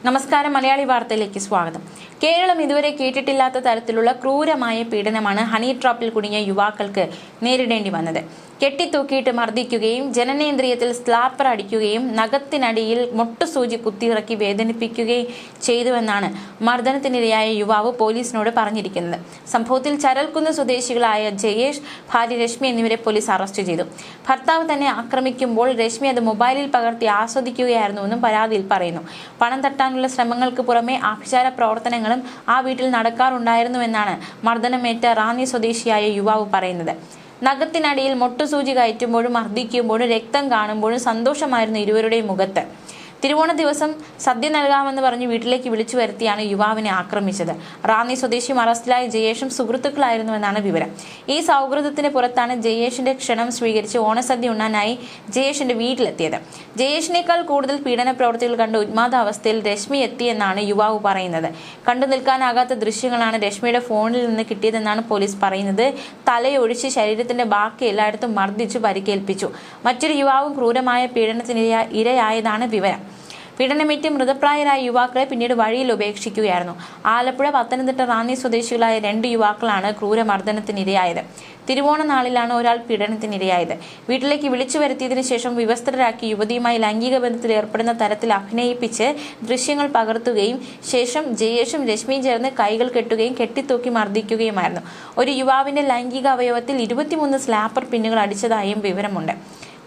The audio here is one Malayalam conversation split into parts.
നമസ്കാരം, മലയാളി വാർത്തയിലേക്ക് സ്വാഗതം. കേരളം ഇതുവരെ കേട്ടിട്ടില്ലാത്ത തരത്തിലുള്ള ക്രൂരമായ പീഡനമാണ് ഹണി ട്രാപ്പിൽ കുടുങ്ങിയ യുവാക്കൾക്ക് നേരിടേണ്ടി വന്നത്. കെട്ടിത്തൂക്കിയിട്ട് മർദ്ദിക്കുകയും ജനനേന്ദ്രിയത്തിൽ സ്ലാപ്പർ അടിക്കുകയും നഖത്തിനടിയിൽ മൊട്ടുസൂചി കുത്തിയിറക്കി വേദനിപ്പിക്കുകയും ചെയ്തുവെന്നാണ് മർദ്ദനത്തിനിരയായ യുവാവ് പോലീസിനോട് പറഞ്ഞിരിക്കുന്നത്. സംഭവത്തിൽ ചരൽക്കുന്ന് സ്വദേശികളായ ജയേഷ്, ഭാര്യ രശ്മി എന്നിവരെ പോലീസ് അറസ്റ്റ് ചെയ്തു. ഭർത്താവ് തന്നെ ആക്രമിക്കുമ്പോൾ രശ്മി അത് മൊബൈലിൽ പകർത്തി ആസ്വദിക്കുകയായിരുന്നുവെന്നും പരാതിയിൽ പറയുന്നു. പണം തട്ടാനുള്ള ശ്രമങ്ങൾക്ക് പുറമെ ആഭിചാര പ്രവർത്തനങ്ങളും ആ വീട്ടിൽ നടക്കാറുണ്ടായിരുന്നുവെന്നാണ് മർദ്ദനമേറ്റ റാന്നി സ്വദേശിയായ യുവാവ് പറയുന്നത്. നഖത്തിനടിയിൽ മൊട്ടുസൂചി കയറ്റുമ്പോഴും മർദ്ദിക്കുമ്പോഴും രക്തം കാണുമ്പോഴും സന്തോഷമായിരുന്നു ഇരുവരുടെയും മുഖത്ത്. തിരുവോണ ദിവസം സദ്യ നൽകാമെന്ന് പറഞ്ഞ് വീട്ടിലേക്ക് വിളിച്ചു വരുത്തിയാണ് യുവാവിനെ ആക്രമിച്ചത്. റാന്നി സ്വദേശിയും അറസ്റ്റിലായ ജയേഷും സുഹൃത്തുക്കളായിരുന്നുവെന്നാണ് വിവരം. ഈ സൗഹൃദത്തിന് പുറത്താണ് ജയേഷിന്റെ ക്ഷണം സ്വീകരിച്ച് ഓണസദ്യ ഉണ്ണാനായി ജയേഷിന്റെ വീട്ടിലെത്തിയത്. ജയേഷിനേക്കാൾ കൂടുതൽ പീഡന പ്രവൃത്തികൾ കണ്ട് ഉന്മാദ അവസ്ഥയിൽ രശ്മി എത്തിയെന്നാണ് യുവാവ് പറയുന്നത്. കണ്ടു നിൽക്കാനാകാത്ത ദൃശ്യങ്ങളാണ് രശ്മിയുടെ ഫോണിൽ നിന്ന് കിട്ടിയതെന്നാണ് പോലീസ് പറയുന്നത്. തലയൊഴിച്ച് ശരീരത്തിന്റെ ബാക്കി എല്ലായിടത്തും മർദ്ദിച്ചു പരിക്കേൽപ്പിച്ചു. മറ്റൊരു യുവാവും ക്രൂരമായ പീഡനത്തിന് ഇരയായതാണ് വിവരം. പീഡനമേറ്റ് മൃതപ്രായരായ യുവാക്കളെ പിന്നീട് വഴിയിൽ ഉപേക്ഷിക്കുകയായിരുന്നു. ആലപ്പുഴ, പത്തനംതിട്ട, റാന്നി സ്വദേശികളായ 2 യുവാക്കളാണ് ക്രൂരമർദ്ദനത്തിനിരയായത്. തിരുവോണ നാളിലാണ് ഒരാൾ പീഡനത്തിനിരയായത്. വീട്ടിലേക്ക് വിളിച്ചു വരുത്തിയതിനു ശേഷം വിവസ്ത്രരാക്കി യുവതിയുമായി ലൈംഗിക ബന്ധത്തിൽ ഏർപ്പെടുന്ന തരത്തിൽ അഭിനയിപ്പിച്ച് ദൃശ്യങ്ങൾ പകർത്തുകയും ശേഷം ജയേഷും രശ്മിയും ചേർന്ന് കൈകൾ കെട്ടുകയും കെട്ടിത്തൂക്കി മർദ്ദിക്കുകയുമായിരുന്നു. ഒരു യുവാവിന്റെ ലൈംഗിക അവയവത്തിൽ 23 സ്ലാപ്പർ പിന്നുകൾ അടിച്ചതായും വിവരമുണ്ട്.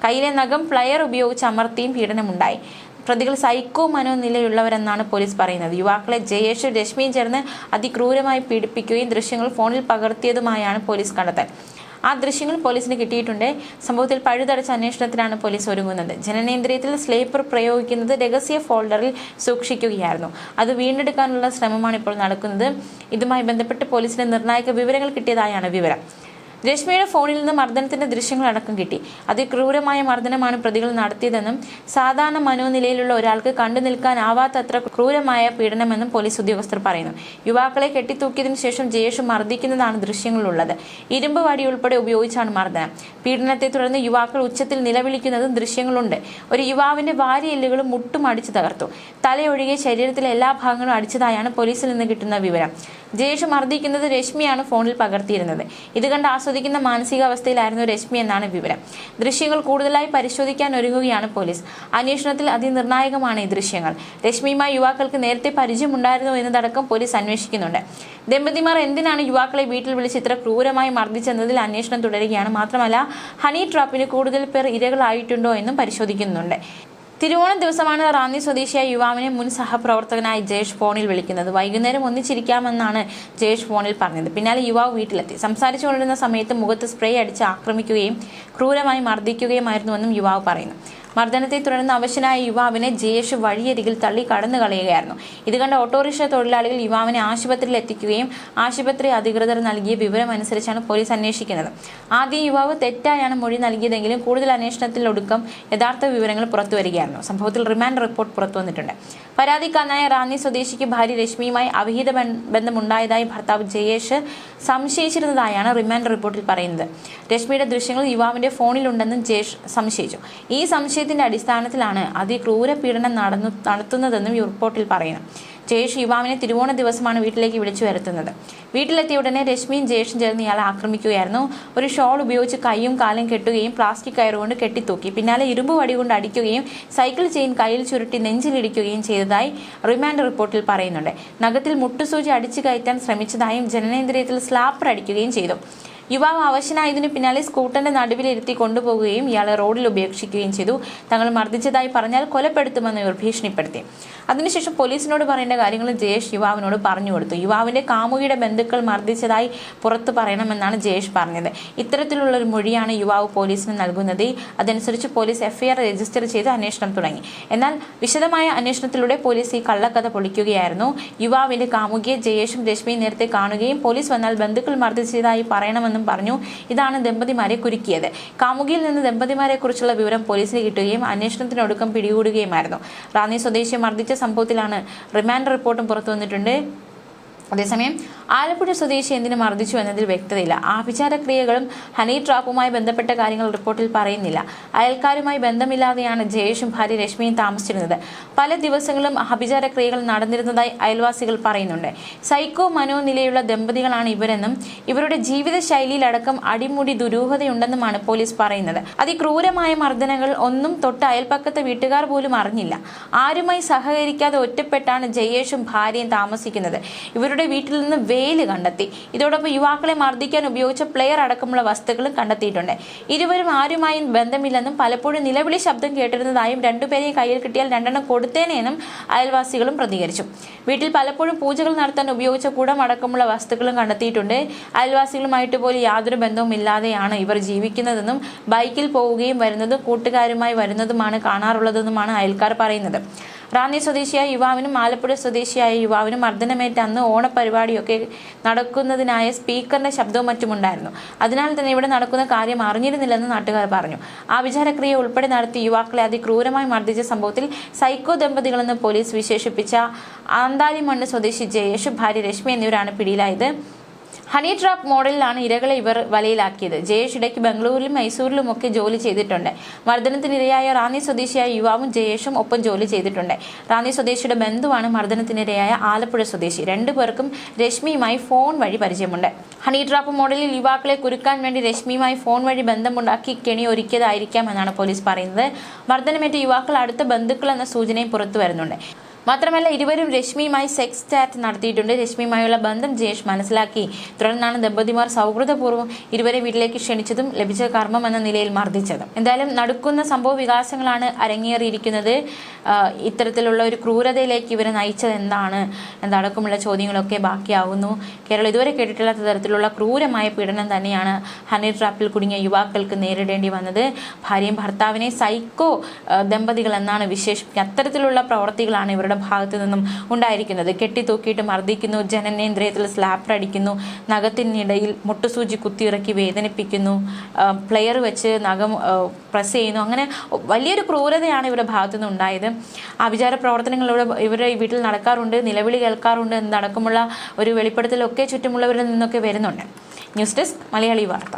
കയ്യിലെ നഖം പ്ലയർ ഉപയോഗിച്ച് അമർത്തിയും പീഡനമുണ്ടായി. പ്രതികൾ സൈക്കോ മനോനിലയുള്ളവരെന്നാണ് പോലീസ് പറയുന്നത്. യുവാക്കളെ ജയേഷും രശ്മിയും ചേർന്ന് അതിക്രൂരമായി പീഡിപ്പിക്കുകയും ദൃശ്യങ്ങൾ ഫോണിൽ പകർത്തിയതുമായാണ് പോലീസ് കണ്ടെത്തൽ. ആ ദൃശ്യങ്ങൾ പോലീസിന് കിട്ടിയിട്ടുണ്ട്. സംഭവത്തിൽ പഴുതടച്ച അന്വേഷണത്തിനാണ് പോലീസ് ഒരുങ്ങുന്നത്. ജനനേന്ദ്രിയത്തിൽ സ്ലേപ്പർ പ്രയോഗിക്കുന്നത് രഹസ്യ ഫോൾഡറിൽ സൂക്ഷിക്കുകയായിരുന്നു. അത് വീണ്ടെടുക്കാനുള്ള ശ്രമമാണ് ഇപ്പോൾ നടക്കുന്നത്. ഇതുമായി ബന്ധപ്പെട്ട് പോലീസിന് നിർണായക വിവരങ്ങൾ കിട്ടിയതായാണ് വിവരം. രശ്മിയുടെ ഫോണിൽ നിന്ന് മർദ്ദനത്തിന്റെ ദൃശ്യങ്ങൾ അടക്കം കിട്ടി. അതിക്രൂരമായ മർദ്ദനമാണ് പ്രതികൾ നടത്തിയതെന്നും സാധാരണ മനോനിലയിലുള്ള ഒരാൾക്ക് കണ്ടു നിൽക്കാനാവാത്തത്ര ക്രൂരമായ പീഡനമെന്നും പോലീസ് ഉദ്യോഗസ്ഥർ പറയുന്നു. യുവാക്കളെ കെട്ടിത്തൂക്കിയതിനു ശേഷം ജയേഷ് മർദ്ദിക്കുന്നതാണ് ദൃശ്യങ്ങളുള്ളത്. ഇരുമ്പ് വടി ഉൾപ്പെടെ ഉപയോഗിച്ചാണ് മർദ്ദനം. പീഡനത്തെ തുടർന്ന് യുവാക്കൾ ഉച്ചത്തിൽ നിലവിളിക്കുന്നതും ദൃശ്യങ്ങളുണ്ട്. ഒരു യുവാവിന്റെ വാരിയെല്ലുകളും മുട്ടും അടിച്ചു തകർത്തു. തലയൊഴികെ ശരീരത്തിലെ എല്ലാ ഭാഗങ്ങളും അടിച്ചതായാണ് പോലീസിൽ നിന്ന് കിട്ടുന്ന വിവരം. ജയേഷ് മർദ്ദിക്കുന്നത് രശ്മിയാണ് ഫോണിൽ പകർത്തിയിരുന്നത്. ഇത് കണ്ട് ആസ്വദിക്കുന്ന മാനസികാവസ്ഥയിലായിരുന്നു രശ്മി എന്നാണ് വിവരം. ദൃശ്യങ്ങൾ കൂടുതലായി പരിശോധിക്കാൻ ഒരുങ്ങുകയാണ് പോലീസ്. അന്വേഷണത്തിൽ അതിനിർണായകമാണ് ഈ ദൃശ്യങ്ങൾ. രശ്മിയുമായി യുവാക്കൾക്ക് നേരത്തെ പരിചയമുണ്ടായിരുന്നോ എന്നതടക്കം പോലീസ് അന്വേഷിക്കുന്നുണ്ട്. ദമ്പതിമാർ എന്തിനാണ് യുവാക്കളെ വീട്ടിൽ വിളിച്ച് ഇത്ര ക്രൂരമായി മർദ്ദിച്ചെന്നതിൽ അന്വേഷണം തുടരുകയാണ്. മാത്രമല്ല, ഹണി ട്രാപ്പിന് കൂടുതൽ പേർ ഇരകളായിട്ടുണ്ടോ എന്നും പരിശോധിക്കുന്നുണ്ട്. തിരുവോണ ദിവസമാണ് റാന്നി സ്വദേശിയായ യുവാവിനെ മുൻ സഹപ്രവർത്തകനായ ജയേഷ് ഫോണിൽ വിളിക്കുന്നത്. വൈകുന്നേരം ഒന്നിച്ചിരിക്കാമെന്നാണ് ജയേഷ് ഫോണിൽ പറഞ്ഞത്. പിന്നാലെ യുവാവ് വീട്ടിലെത്തി. സംസാരിച്ചുകൊണ്ടിരുന്ന സമയത്ത് മുഖത്ത് സ്പ്രേ അടിച്ച് ആക്രമിക്കുകയും ക്രൂരമായി മർദ്ദിക്കുകയുമായിരുന്നുവെന്നും യുവാവ് പറയുന്നു. മർദ്ദനത്തെ തുടർന്ന് അവശനായ യുവാവിനെ ജയേഷ് വഴിയരികിൽ തള്ളി കടന്നു കളയുകയായിരുന്നു. ഇത് കണ്ട ഓട്ടോറിക്ഷ തൊഴിലാളികൾ യുവാവിനെ ആശുപത്രിയിൽ എത്തിക്കുകയും ആശുപത്രി അധികൃതർ നൽകിയ വിവരമനുസരിച്ചാണ് പോലീസ് അന്വേഷിക്കുന്നത്. ആദ്യം യുവാവ് തെറ്റായാണ് മൊഴി നൽകിയതെങ്കിലും കൂടുതൽ അന്വേഷണത്തിലൊടുക്കം യഥാർത്ഥ വിവരങ്ങൾ പുറത്തുവരികയായിരുന്നു. സംഭവത്തിൽ റിമാൻഡ് റിപ്പോർട്ട് പുറത്തുവന്നിട്ടുണ്ട്. പരാതിക്കാരനായ റാന്നി സ്വദേശിക്ക് ഭാര്യ രശ്മിയുമായി അവിഹിത ബന്ധമുണ്ടായതായി ഭർത്താവ് ജയേഷ് സംശയിച്ചിരുന്നതായാണ് റിമാൻഡ് റിപ്പോർട്ടിൽ പറയുന്നത്. രശ്മിയുടെ ദൃശ്യങ്ങൾ യുവാവിന്റെ ഫോണിലുണ്ടെന്നും ജയേഷ് സംശയിച്ചു. ഈ സംശയത്തിന്റെ അടിസ്ഥാനത്തിലാണ് അതിക്രൂര പീഡനം നടത്തുന്നതെന്നും റിപ്പോർട്ടിൽ പറയുന്നു. ജയേഷ് യുവാവിനെ തിരുവോണ ദിവസമാണ് വീട്ടിലേക്ക് വിളിച്ചു വരുത്തുന്നത്. വീട്ടിലെത്തിയ ഉടനെ രശ്മിയും ജയേഷും ചേർന്ന് ഇയാളെ ആക്രമിക്കുകയായിരുന്നു. ഒരു ഷോൾ ഉപയോഗിച്ച് കൈയും കാലും കെട്ടുകയും പ്ലാസ്റ്റിക് കയറുകൊണ്ട് കെട്ടിത്തൂക്കി. പിന്നാലെ ഇരുമ്പ് വടി കൊണ്ട് അടിക്കുകയും സൈക്കിൾ ചെയിൻ കയ്യിൽ ചുരുട്ടി നെഞ്ചിലിടിക്കുകയും ചെയ്തതായി റിമാൻഡ് റിപ്പോർട്ടിൽ പറയുന്നുണ്ട്. നഖത്തിൽ മുട്ടുസൂചി അടിച്ചു കയറ്റാൻ ശ്രമിച്ചതായും ജനനേന്ദ്രിയത്തിൽ സ്ലാപ്പർ അടിക്കുകയും ചെയ്തു. യുവാവ് അവശനായതിനു പിന്നാലെ സ്കൂട്ടറിന്റെ നടുവിലിരുത്തി കൊണ്ടുപോകുകയും ഇയാളെ റോഡിൽ ഉപേക്ഷിക്കുകയും ചെയ്തു. തങ്ങൾ മർദ്ദിച്ചതായി പറഞ്ഞാൽ കൊലപ്പെടുത്തുമെന്ന് ഇവർ ഭീഷണിപ്പെടുത്തി. അതിനുശേഷം പോലീസിനോട് പറയേണ്ട കാര്യങ്ങൾ ജയേഷ് യുവാവിനോട് പറഞ്ഞു കൊടുത്തു. യുവാവിന്റെ കാമുകിയുടെ ബന്ധുക്കൾ മർദ്ദിച്ചതായി പുറത്തു പറയണമെന്നാണ് ജയേഷ് പറഞ്ഞത്. ഇത്തരത്തിലുള്ള ഒരു മൊഴിയാണ് യുവാവ് പോലീസിന് നൽകുന്നത്. അതനുസരിച്ച് പോലീസ് എഫ്ഐആർ രജിസ്റ്റർ ചെയ്ത് അന്വേഷണം തുടങ്ങി. എന്നാൽ വിശദമായ അന്വേഷണത്തിലൂടെ പോലീസ് ഈ കള്ളക്കഥ പൊളിക്കുകയായിരുന്നു. യുവാവിന്റെ കാമുകിയെ ജയേഷും രശ്മിയും നേരത്തെ കാണുകയും പോലീസ് വന്നാൽ ബന്ധുക്കൾ മർദ്ദിച്ചതായി പറയണമെന്ന് പറഞ്ഞു. ഇതാണ് ദമ്പതിമാരെ കുരുക്കിയത്. കാമുകിയിൽ നിന്ന് ദമ്പതിമാരെ കുറിച്ചുള്ള വിവരം പോലീസിന് കിട്ടുകയും അന്വേഷണത്തിനൊടുക്കം പിടികൂടുകയുമായിരുന്നു. റാന്നി സ്വദേശിയെ മർദ്ദിച്ച സംഭവത്തിലാണ് റിമാൻഡ് റിപ്പോർട്ടും പുറത്തുവന്നിട്ടുണ്ട്. അതേസമയം ആലപ്പുഴ സ്വദേശി എന്തിനു മർദ്ദിച്ചു എന്നതിൽ വ്യക്തതയില്ല. ആഭിചാരക്രിയകളും ഹണി ട്രാപ്പുമായി ബന്ധപ്പെട്ട കാര്യങ്ങൾ റിപ്പോർട്ടിൽ പറയുന്നില്ല. അയൽക്കാരുമായി ബന്ധമില്ലാതെയാണ് ജയേഷും ഭാര്യ രശ്മിയും താമസിച്ചിരുന്നത്. പല ദിവസങ്ങളും ആഭിചാരക്രിയകൾ നടന്നിരുന്നതായി അയൽവാസികൾ പറയുന്നുണ്ട്. സൈക്കോ മനോനിലയുള്ള ദമ്പതികളാണ് ഇവരെന്നും ഇവരുടെ ജീവിതശൈലിയിലടക്കം അടിമുടി ദുരൂഹതയുണ്ടെന്നുമാണ് പോലീസ് പറയുന്നത്. അതിക്രൂരമായ മർദ്ദനങ്ങൾ ഒന്നും തൊട്ട് അയൽപ്പക്കത്തെ വീട്ടുകാർ പോലും അറിഞ്ഞില്ല. ആരുമായി സഹകരിക്കാതെ ഒറ്റപ്പെട്ടാണ് ജയേഷും ഭാര്യയും താമസിക്കുന്നത്. ഇവരുടെ വീട്ടിൽ നിന്ന് വേല് കണ്ടെത്തി. ഇതോടൊപ്പം യുവാക്കളെ മർദ്ദിക്കാൻ ഉപയോഗിച്ച പ്ലെയർ അടക്കമുള്ള വസ്തുക്കളും കണ്ടെത്തിയിട്ടുണ്ട്. ഇരുവരും ആരുമായും ബന്ധമില്ലെന്നും പലപ്പോഴും നിലവിളി ശബ്ദം കേട്ടിരുന്നതായും രണ്ടുപേരെയും കയ്യിൽ കിട്ടിയാൽ 2 കൊടുത്തേനെന്നും അയൽവാസികളും പ്രതികരിച്ചു. വീട്ടിൽ പലപ്പോഴും പൂജകൾ നടത്താൻ ഉപയോഗിച്ച കുടം അടക്കമുള്ള വസ്തുക്കളും കണ്ടെത്തിയിട്ടുണ്ട്. അയൽവാസികളുമായിട്ട് പോലും യാതൊരു ബന്ധവും ഇല്ലാതെയാണ് ഇവർ ജീവിക്കുന്നതെന്നും ബൈക്കിൽ പോവുകയും വരുന്നതും കൂട്ടുകാരുമായി വരുന്നതുമാണ് കാണാറുള്ളതെന്നുമാണ് അയൽക്കാർ പറയുന്നത്. റാന്നി സ്വദേശിയായ യുവാവിനും ആലപ്പുഴ സ്വദേശിയായ യുവാവിനും മർദ്ദനമേറ്റ അന്ന് ഓണപരിപാടിയൊക്കെ നടക്കുന്നതിനായ സ്പീക്കറിന്റെ ശബ്ദവും മറ്റുമുണ്ടായിരുന്നു. അതിനാൽ തന്നെ ഇവിടെ നടക്കുന്ന കാര്യം അറിഞ്ഞിരുന്നില്ലെന്ന് നാട്ടുകാർ പറഞ്ഞു. ആഭിചാരക്രിയ ഉൾപ്പെടെ നടത്തി യുവാക്കളെ അതിക്രൂരമായി മർദ്ദിച്ച സംഭവത്തിൽ സൈക്കോ ദമ്പതികളെന്ന് പോലീസ് വിശേഷിപ്പിച്ച ആന്താലിമണ്ണ് സ്വദേശി ജയേഷ്, ഭാര്യ രശ്മി എന്നിവരാണ് പിടിയിലായത്. ഹണി ട്രാപ്പ് മോഡലിലാണ് ഇരകളെ ഇവർ വലയിലാക്കിയത്. ജയേഷ് ഇടയ്ക്ക് ബംഗളൂരിലും മൈസൂരിലുമൊക്കെ ജോലി ചെയ്തിട്ടുണ്ട്. മർദ്ദനത്തിനിരയായ റാന്നി സ്വദേശിയായ യുവാവും ജയേഷും ഒപ്പം ജോലി ചെയ്തിട്ടുണ്ട്. റാന്നി സ്വദേശിയുടെ ബന്ധുവാണ് മർദ്ദനത്തിനിരയായ ആലപ്പുഴ സ്വദേശി. 2 പേർക്കും രശ്മിയുമായി ഫോൺ വഴി പരിചയമുണ്ട്. ഹണി ട്രാപ്പ് മോഡലിൽ യുവാക്കളെ കുരുക്കാൻ വേണ്ടി രശ്മിയുമായി ഫോൺ വഴി ബന്ധമുണ്ടാക്കി കെണി ഒരുക്കിയതായിരിക്കാം എന്നാണ് പോലീസ് പറയുന്നത്. മർദ്ദനമേറ്റ യുവാക്കൾ അടുത്ത ബന്ധുക്കൾ എന്ന സൂചനയും പുറത്തു വരുന്നുണ്ട്. മാത്രമല്ല ഇരുവരും രശ്മിയുമായി സെക്സ് ചാറ്റ് നടത്തിയിട്ടുണ്ട്. രശ്മിയുമായുള്ള ബന്ധം ജയേഷ് മനസ്സിലാക്കി. തുടർന്നാണ് ദമ്പതിമാർ സൗഹൃദപൂർവ്വം ഇരുവരെ വീട്ടിലേക്ക് ക്ഷണിച്ചതും ലഭിച്ച കർമ്മം എന്ന നിലയിൽ മർദ്ദിച്ചതും. എന്തായാലും നടക്കുന്ന സംഭവ വികാസങ്ങളാണ് അരങ്ങേറിയിരിക്കുന്നത്. ഇത്തരത്തിലുള്ള ഒരു ക്രൂരതയിലേക്ക് ഇവരെ നയിച്ചത് എന്നതടക്കമുള്ള ചോദ്യങ്ങളൊക്കെ ബാക്കിയാവുന്നു. കേരളം ഇതുവരെ കേട്ടിട്ടില്ലാത്ത തരത്തിലുള്ള ക്രൂരമായ പീഡനം തന്നെയാണ് ഹണി ട്രാപ്പിൽ കുടുങ്ങിയ യുവാക്കൾക്ക് നേരിടേണ്ടി വന്നത്. ഭാര്യയും ഭർത്താവിനെ സൈക്കോ ദമ്പതികൾ എന്നാണ് വിശേഷിപ്പിക്കുക. അത്തരത്തിലുള്ള പ്രവർത്തികളാണ് ഇവരുടെ ഭാഗത്തു നിന്നും ഉണ്ടായിരിക്കുന്നത്. കെട്ടിത്തൂക്കിയിട്ട് മർദ്ദിക്കുന്നു, ജനനേന്ദ്രിയത്തിൽ സ്ലാപ്പർ അടിക്കുന്നു, നഖത്തിനിടയിൽ മുട്ടുസൂചി കുത്തിയിറക്കി വേദനിപ്പിക്കുന്നു, പ്ലെയർ വെച്ച് നഖം പ്രസ് ചെയ്യുന്നു. അങ്ങനെ വലിയൊരു ക്രൂരതയാണ് ഇവരുടെ ഭാഗത്തു നിന്ന് ഉണ്ടായത്. ആഭിചാര പ്രവർത്തനങ്ങൾ ഇവരുടെ വീട്ടിൽ നടക്കാറുണ്ട്, നിലവിളി കേൾക്കാറുണ്ട് എന്നതടക്കമുള്ള ഒരു വെളിപ്പെടുത്തലൊക്കെ ചുറ്റുമുള്ളവരിൽ നിന്നൊക്കെ വരുന്നുണ്ട്. ന്യൂസ് ഡെസ്ക് മലയാളി വാർത്ത.